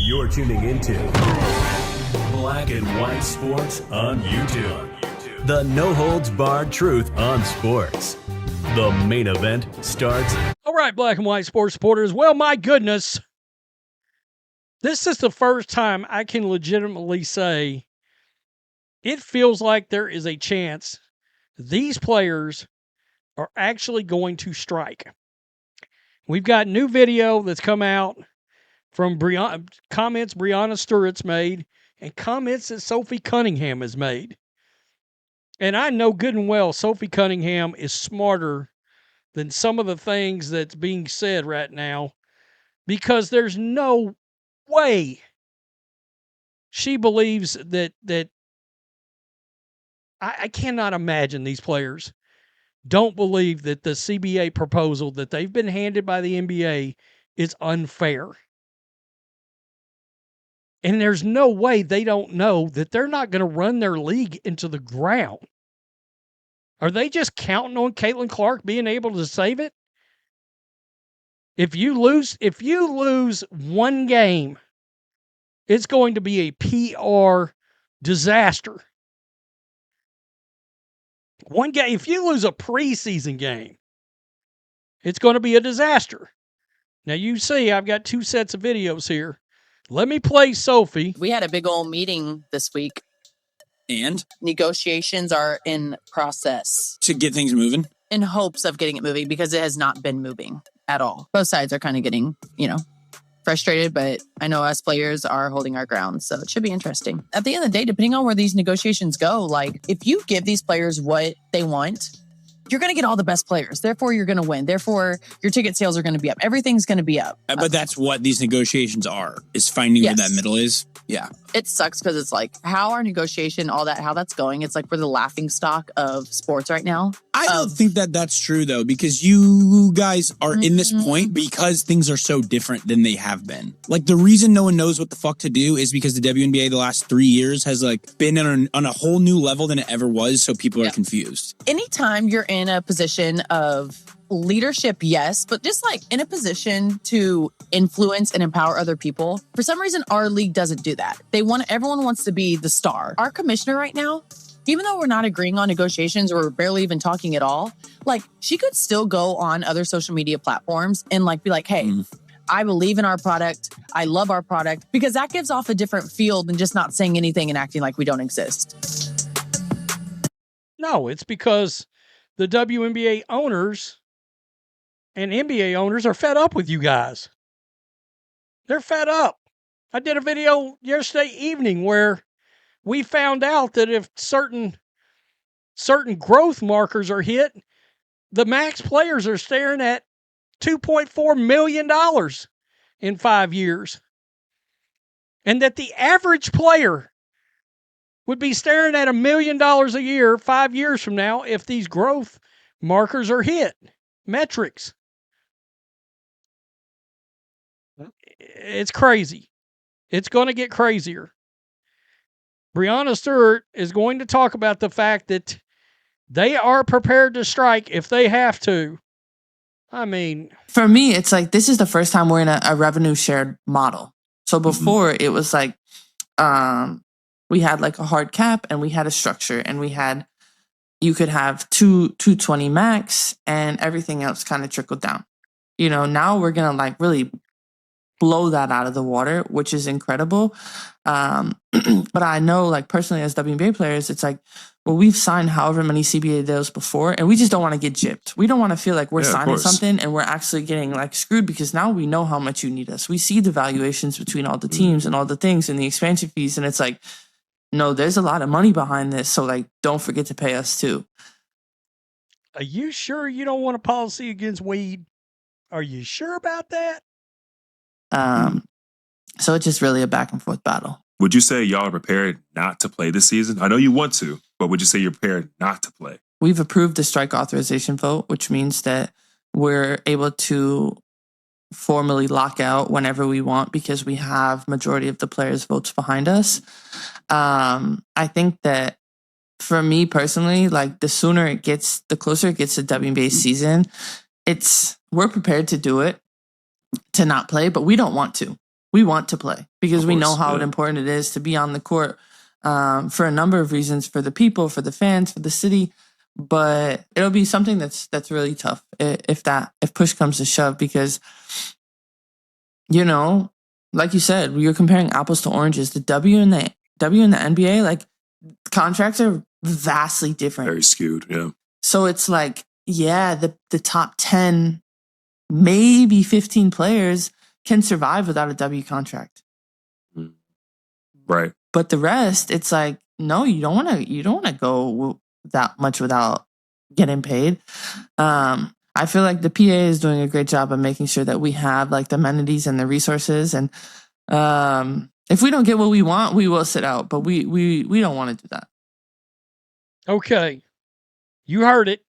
You're tuning into Black and White Sports on YouTube. The no-holds-barred truth on sports. The main event starts. All right, Black and White Sports supporters. Well, my goodness. This is the first time I can legitimately say it feels like there is a chance these players are actually going to strike. We've got new video that's come out from comments Briana Stewart's made and comments that Sophie Cunningham has made. And I know good and well Sophie Cunningham is smarter than some of the things that's being said right now, because there's no way she believes that I cannot imagine these players don't believe that the CBA proposal that they've been handed by the NBA is unfair. And there's no way they don't know that they're not going to run their league into the ground. Are they just counting on Caitlin Clark being able to save it? If you lose one game, it's going to be a PR disaster. One game, if you lose a preseason game, it's going to be a disaster. Now you see, I've got two sets of videos here. Let me play Sophie. We had a big old meeting this week. And? Negotiations are in process. To get things moving? In hopes of getting it moving, because it has not been moving at all. Both sides are kind of getting, frustrated, but I know us players are holding our ground, so it should be interesting. At the end of the day, depending on where these negotiations go, if you give these players what they want, you're going to get all the best players. Therefore, you're going to win. Therefore, your ticket sales are going to be up. Everything's going to be up. But that's what these negotiations are, is finding where that middle is. Yeah. It sucks because it's how our negotiation, how that's going, it's we're the laughing stock of sports right now. I don't think that that's true, though, because you guys are in this point because things are so different than they have been. The reason no one knows what the fuck to do is because the WNBA the last 3 years has been on a whole new level than it ever was, so people are confused. Anytime you're in a position of leadership, yes, but just in a position to influence and empower other people, for some reason our league doesn't do that. Everyone wants to be the star. Our commissioner right now, even though we're not agreeing on negotiations or we're barely even talking at all, she could still go on other social media platforms and be hey, I believe in our product. I love our product, because that gives off a different feel than just not saying anything and acting like we don't exist. No, it's because the WNBA owners and NBA owners are fed up with you guys. They're fed up. I did a video yesterday evening where we found out that if certain growth markers are hit, the max players are staring at $2.4 million in 5 years. And that the average player would be staring at $1 million a year 5 years from now if these growth markers are hit. Metrics. It's crazy. It's going to get crazier. Brianna Stewart is going to talk about the fact that they are prepared to strike if they have to. I mean, for me, it's this is the first time we're in a revenue shared model. So before it was we had a hard cap and we had a structure and you could have 220 max and everything else kind of trickled down. Now we're going to really blow that out of the water, which is incredible. But I know, personally as WNBA players, it's we've signed however many CBA deals before, and we just don't want to get gypped. We don't want to feel like we're signing something and we're actually getting screwed, because now we know how much you need us. We see the valuations between all the teams and all the things and the expansion fees, and it's no, there's a lot of money behind this, so don't forget to pay us too. Are you sure you don't want a policy against weed? Are you sure about that? So it's just really a back and forth battle. Would you say y'all are prepared not to play this season? I know you want to, but would you say you're prepared not to play? We've approved the strike authorization vote, which means that we're able to formally lock out whenever we want because we have majority of the players' votes behind us. I think that for me personally, the closer it gets to WNBA season, we're prepared to do it. to not play, but we don't want to. We want to play because Of we know course, how yeah. important it is to be on the court for a number of reasons, for the people, for the fans, for the city. But it'll be something that's really tough if push comes to shove, because, you know, like you said, you're comparing apples to oranges. The W and the NBA, like, contracts are vastly different. Very skewed, yeah. So it's like, yeah, the top 10, maybe 15 players can survive without a W contract. Right. But the rest, it's like, no, you don't want to go that much without getting paid. I feel like the PA is doing a great job of making sure that we have like the amenities and the resources. And if we don't get what we want, we will sit out. But we don't want to do that. Okay. You heard it.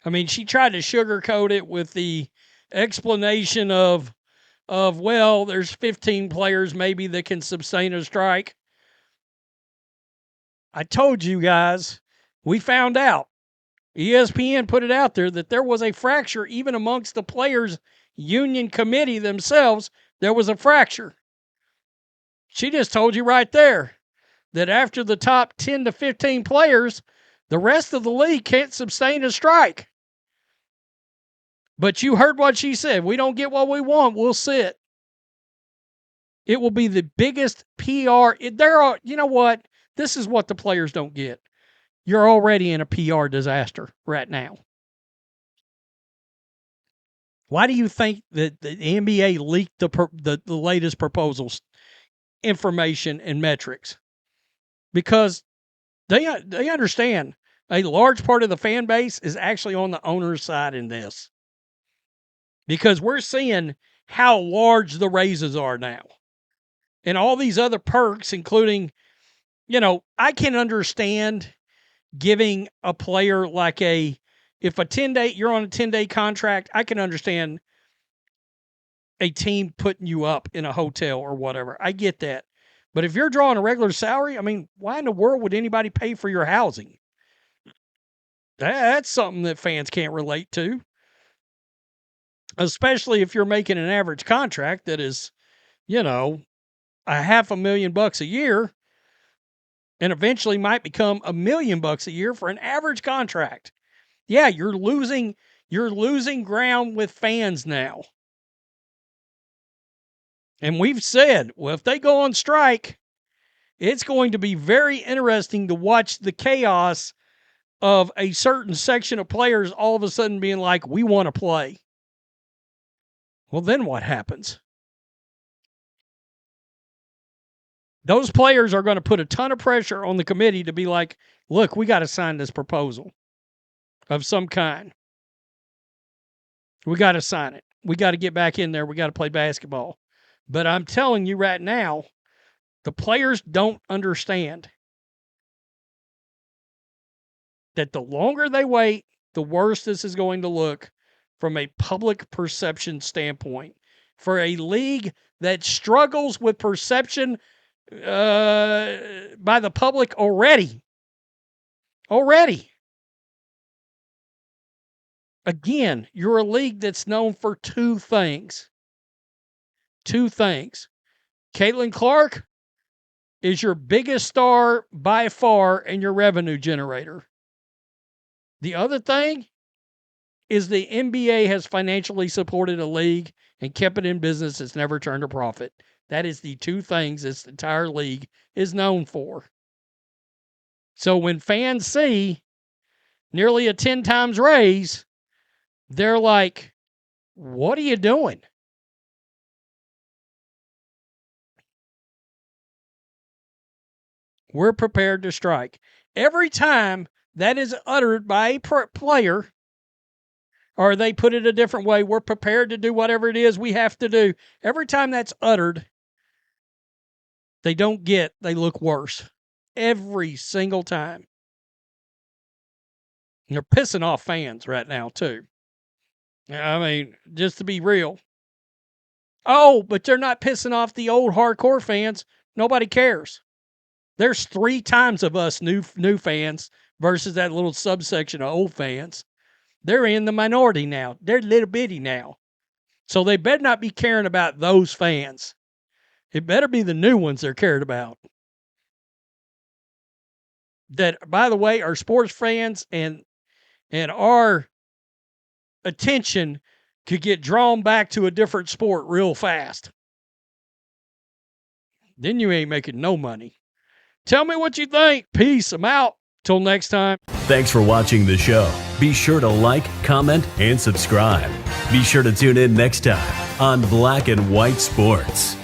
I mean, she tried to sugarcoat it with the explanation of well, there's 15 players maybe that can sustain a strike. I told you guys, we found out. ESPN put it out there that there was a fracture even amongst the players' union committee themselves. There was a fracture. She just told you right there that after the top 10 to 15 players, the rest of the league can't sustain a strike. But you heard what she said. We don't get what we want, we'll sit. It will be the biggest PR. You know what? This is what the players don't get. You're already in a PR disaster right now. Why do you think that the NBA leaked the latest proposals, information, and metrics? Because they understand a large part of the fan base is actually on the owner's side in this. Because we're seeing how large the raises are now. And all these other perks, including, I can understand giving a player like if you're on a 10-day contract, I can understand a team putting you up in a hotel or whatever. I get that. But if you're drawing a regular salary, I mean, why in the world would anybody pay for your housing? That's something that fans can't relate to. Especially if you're making an average contract that is, $500,000 a year, and eventually might become $1 million a year for an average contract. Yeah, you're losing ground with fans now. And we've said, well, if they go on strike, it's going to be very interesting to watch the chaos of a certain section of players all of a sudden being like, we want to play. Well, then what happens? Those players are going to put a ton of pressure on the committee to be like, look, we got to sign this proposal of some kind. We got to sign it. We got to get back in there. We got to play basketball. But I'm telling you right now, the players don't understand that the longer they wait, the worse this is going to look from a public perception standpoint. For a league that struggles with perception by the public already. Again, you're a league that's known for two things. Caitlin Clark is your biggest star by far and your revenue generator. The other thing is the NBA has financially supported a league and kept it in business. It's never turned a profit. That is the two things this entire league is known for. So when fans see nearly a 10 times raise, they're like, what are you doing? We're prepared to strike. Every time that is uttered by a player, or they put it a different way, we're prepared to do whatever it is we have to do. Every time that's uttered, they look worse. Every single time. And they're pissing off fans right now, too. I mean, just to be real. Oh, but they're not pissing off the old hardcore fans. Nobody cares. There's 3 times of us new fans versus that little subsection of old fans. They're in the minority now. They're little bitty now. So they better not be caring about those fans. It better be the new ones they're cared about. That, by the way, are sports fans and our attention could get drawn back to a different sport real fast. Then you ain't making no money. Tell me what you think. Peace. I'm out. Till next time. Thanks for watching the show. Be sure to like, comment, and subscribe. Be sure to tune in next time on Black and White Sports.